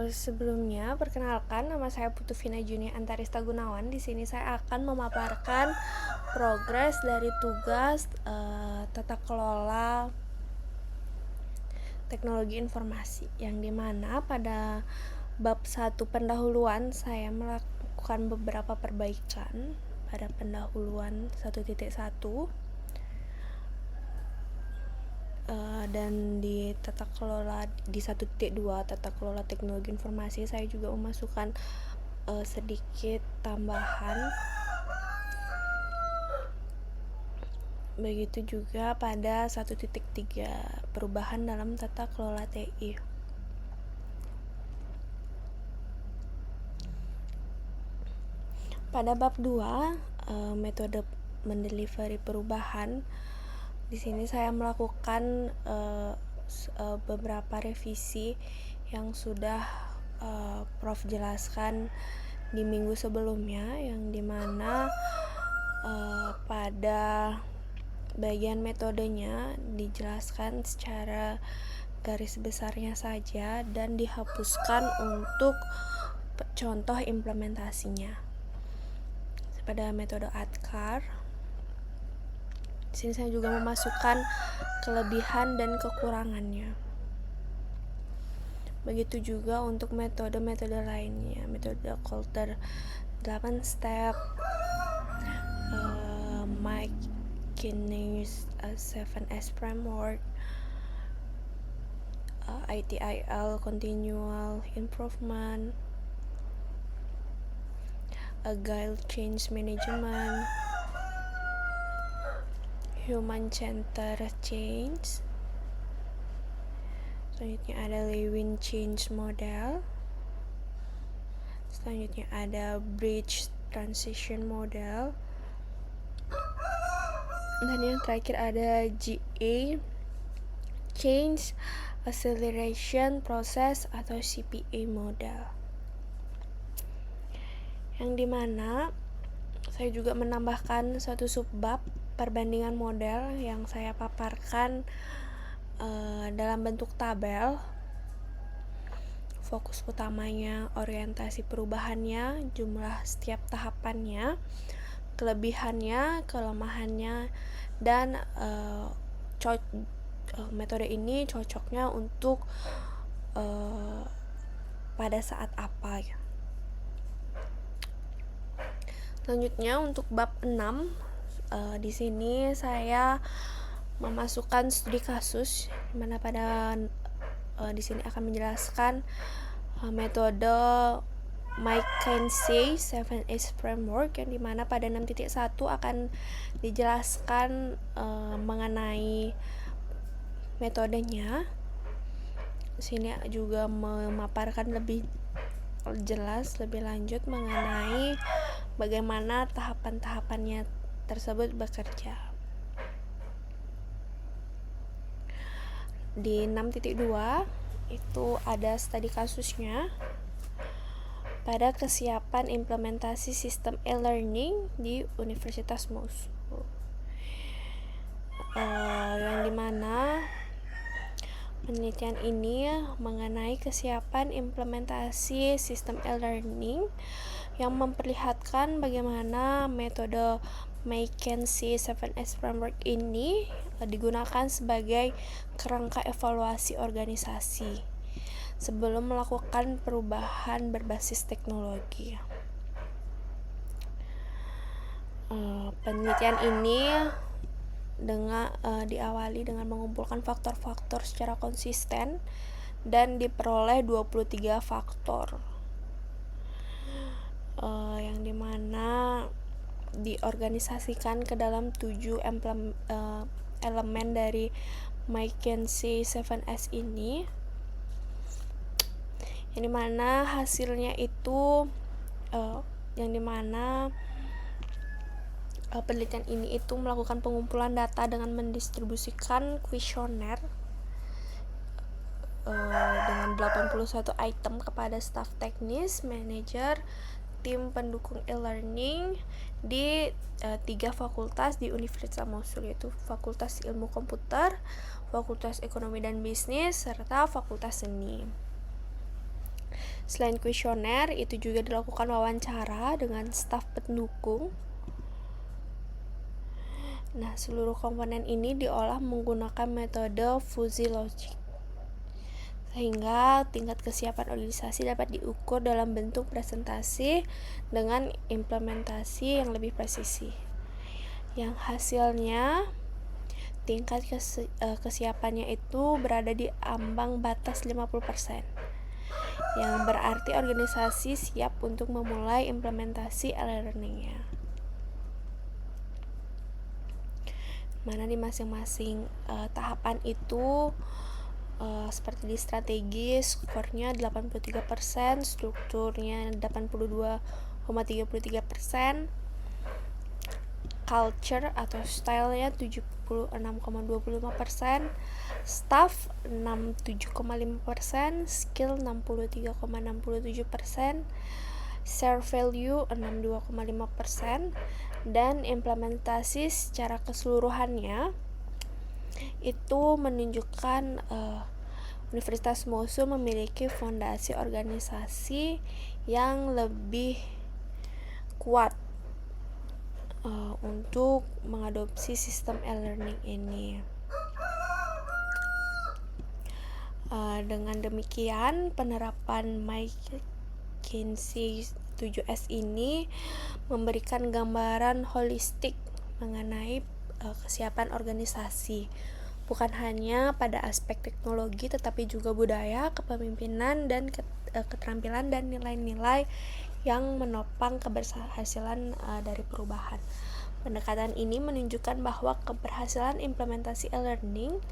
Sebelumnya, perkenalkan, nama saya Putu Vina Junia Antarista Gunawan. Di sini saya akan memaparkan progres dari tugas tata kelola teknologi informasi, yang dimana pada bab 1 pendahuluan saya melakukan beberapa perbaikan pada pendahuluan 1.1, dan di tata kelola di 1.2 tata kelola teknologi informasi saya juga memasukkan sedikit tambahan. Begitu juga pada 1.3 perubahan dalam tata kelola TI. Pada bab 2 metode mendelivery perubahan, di sini saya melakukan beberapa revisi yang sudah Prof jelaskan di minggu sebelumnya, yang dimana pada bagian metodenya dijelaskan secara garis besarnya saja dan dihapuskan untuk contoh implementasinya. Pada metode ADKAR, di sini saya juga memasukkan kelebihan dan kekurangannya. Begitu juga untuk metode-metode lainnya, metode Coulter 8 step, McKinney's 7S framework, ITIL continual improvement, agile change management, human centered change. Selanjutnya ada Lewin change model. Selanjutnya ada bridge transition model. Dan yang terakhir ada GA change acceleration process atau CPA model, yang dimana saya juga menambahkan satu subbab perbandingan model yang saya paparkan dalam bentuk tabel. Fokus utamanya orientasi perubahannya, jumlah setiap tahapannya, kelebihannya, kelemahannya, dan metode ini cocoknya untuk pada saat apa ya. Selanjutnya untuk bab 6, di sini saya memasukkan studi kasus, di mana pada di sini akan menjelaskan metode McKinsey 7S framework, yang dimana pada 6.1 akan dijelaskan mengenai metodenya. Di sini juga memaparkan lebih jelas, lebih lanjut mengenai bagaimana tahapan-tahapannya tersebut bekerja. Di 6.2 itu ada studi kasusnya pada kesiapan implementasi sistem e-learning di Universitas Mosul, yang dimana penelitian ini mengenai kesiapan implementasi sistem e-learning yang memperlihatkan bagaimana metode McKinsey 7S framework ini digunakan sebagai kerangka evaluasi organisasi sebelum melakukan perubahan berbasis teknologi. Penelitian ini diawali dengan mengumpulkan faktor-faktor secara konsisten dan diperoleh 23 faktor, yang dimana diorganisasikan ke dalam 7 elemen dari McKinsey 7S ini, yang dimana hasilnya itu yang dimana penelitian ini itu melakukan pengumpulan data dengan mendistribusikan kuesioner dengan 81 item kepada staf teknis, manajer, tim pendukung e-learning di 3 fakultas di Universitas Mosul, yaitu Fakultas Ilmu Komputer, Fakultas Ekonomi dan Bisnis, serta Fakultas Seni. Selain kuesioner, itu juga dilakukan wawancara dengan staf pendukung. Nah, seluruh komponen ini diolah menggunakan metode fuzzy logic, sehingga tingkat kesiapan organisasi dapat diukur dalam bentuk presentasi dengan implementasi yang lebih presisi. Yang hasilnya tingkat kesiapannya itu berada di ambang batas 50%, yang berarti organisasi siap untuk memulai implementasi e-learningnya. Mana di masing-masing tahapan itu seperti di strategi, skornya 83%, strukturnya 82,33%, culture atau stylenya 76,25%, staff 67,5%, skill 63,67%, share value 62,5%, dan implementasi secara keseluruhannya itu menunjukkan Universitas Mosul memiliki fondasi organisasi yang lebih kuat untuk mengadopsi sistem e-learning ini. Dengan demikian, penerapan McKinsey 7S ini memberikan gambaran holistik mengenai kesiapan organisasi, bukan hanya pada aspek teknologi tetapi juga budaya, kepemimpinan, dan keterampilan dan nilai-nilai yang menopang keberhasilan dari perubahan. Pendekatan ini menunjukkan bahwa keberhasilan implementasi e-learning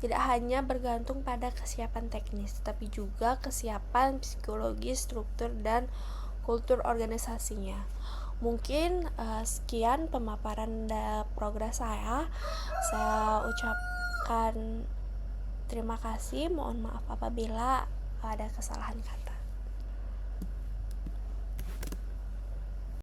tidak hanya bergantung pada kesiapan teknis, tetapi juga kesiapan psikologis, struktur, dan kultur organisasinya. Mungkin sekian pemaparan progres saya. Saya ucapkan terima kasih. Mohon maaf apabila ada kesalahan kata.